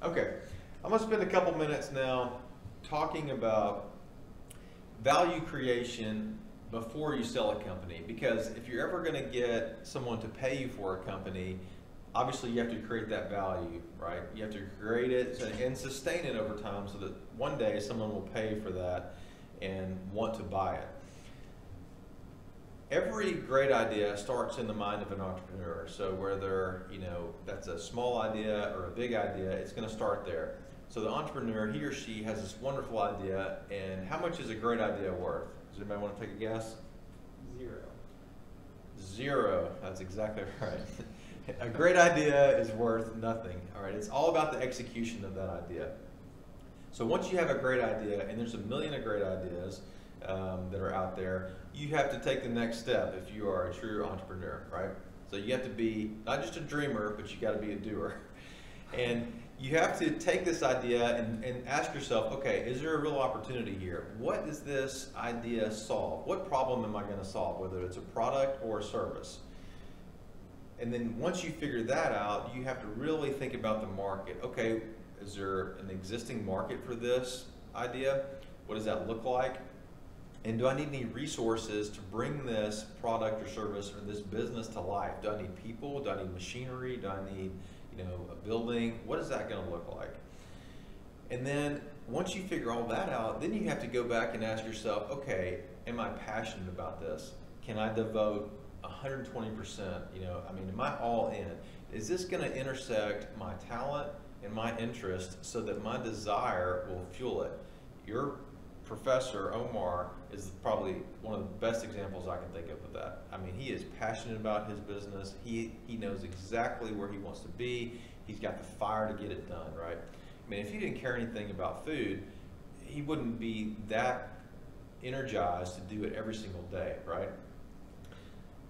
Okay, I'm gonna spend a couple minutes now talking about value creation before you sell a company, because if you're ever gonna get someone to pay you for a company, obviously you have to create that value, right? You have to create it and sustain it over time so that one day someone will pay for that and want to buy it. Every great idea starts in the mind of an entrepreneur. So whether, that's a small idea or a big idea, it's going to start there. So the entrepreneur, he or she has this wonderful idea, and how much is a great idea worth? Does anybody want to take a guess? Zero. That's exactly right. A great idea is worth nothing. All right, it's all about the execution of that idea. So once you have a great idea, and there's a million of great ideas that are out there, you have to take the next step if you are a true entrepreneur, right? So you have to be not just a dreamer, but you got to be a doer. And you have to take this idea and ask yourself, okay, is there a real opportunity here? What does this idea solve? What problem am I going to solve, whether it's a product or a service? And then once you figure that out, you have to really think about the market. Okay, is there an existing market for this idea? What does that look like? And do I need any resources to bring this product or service or this business to life? Do I need people? Do I need machinery? Do I need, a building? What is that going to look like? And then once you figure all that out, then you have to go back and ask yourself, okay, am I passionate about this? Can I devote 120%? Am I all in? Is this going to intersect my talent and my interest so that my desire will fuel it? Your professor, Omar, is probably one of the best examples I can think of that. He is passionate about his business. He knows exactly where he wants to be. He's got the fire to get it done, right? If he didn't care anything about food, he wouldn't be that energized to do it every single day, right?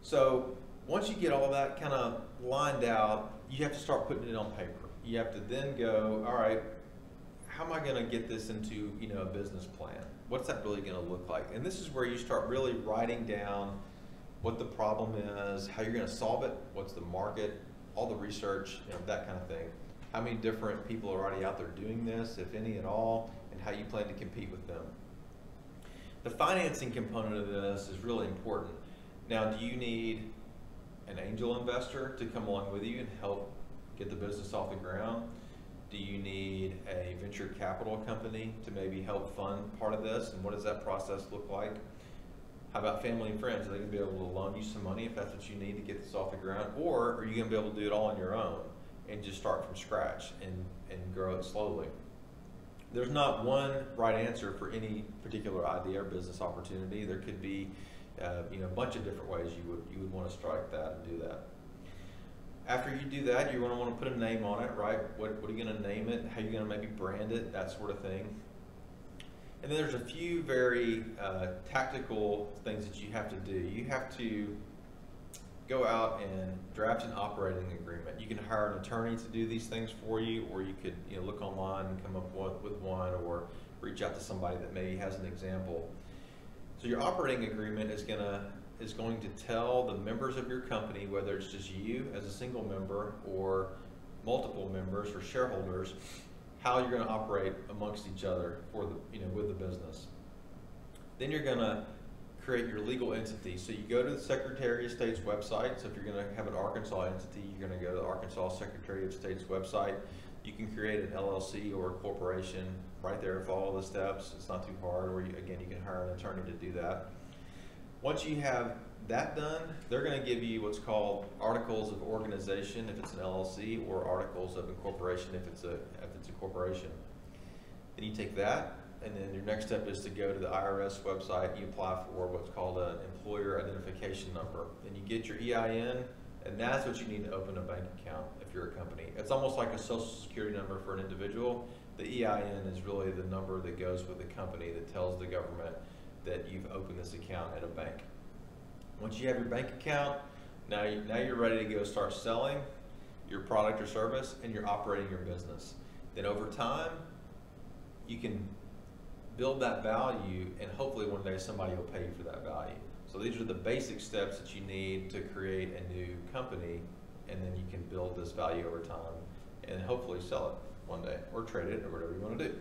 So once you get all that kind of lined out, you have to start putting it on paper. You have to then go, all right, how am I going to get this into a business plan? What's that really going to look like? And this is where you start really writing down what the problem is, how you're going to solve it, what's the market, all the research, that kind of thing. How many different people are already out there doing this, if any at all, and how you plan to compete with them. The financing component of this is really important. Now, do you need an angel investor to come along with you and help get the business off the ground? Do you need a venture capital company to maybe help fund part of this? And what does that process look like? How about family and friends? Are they going to be able to loan you some money if that's what you need to get this off the ground? Or are you going to be able to do it all on your own and just start from scratch and grow it slowly? There's not one right answer for any particular idea or business opportunity. There could be a bunch of different ways you would want to strike that and do that. After you do that, you're going to want to put a name on it, right? What are you going to name it? How are you going to maybe brand it? That sort of thing. And then there's a few very tactical things that you have to do. You have to go out and draft an operating agreement. You can hire an attorney to do these things for you, or you could look online and come up with one, or reach out to somebody that maybe has an example. So your operating agreement is going to tell the members of your company, whether it's just you as a single member or multiple members or shareholders, how you're going to operate amongst each other for with the business. Then you're going to create your legal entity. So you go to the Secretary of State's website. So if you're going to have an Arkansas entity, you're going to go to the Arkansas Secretary of State's website. You can create an LLC or a corporation right there, follow the steps. It's not too hard, or you can hire an attorney to do that. Once you have that done, they're going to give you what's called articles of organization if it's an LLC, or articles of incorporation if it's a corporation. Then you take that, and then your next step is to go to the IRS website. You apply for what's called an employer identification number. Then you get your EIN, and that's what you need to open a bank account if you're a company. It's almost like a social security number for an individual. The EIN is really the number that goes with the company that tells the government that you've opened this account at a bank. Once you have your bank account, now you're ready to go start selling your product or service, and you're operating your business. Then over time, you can build that value, and hopefully one day somebody will pay you for that value. So these are the basic steps that you need to create a new company, and then you can build this value over time and hopefully sell it one day, or trade it, or whatever you want to do.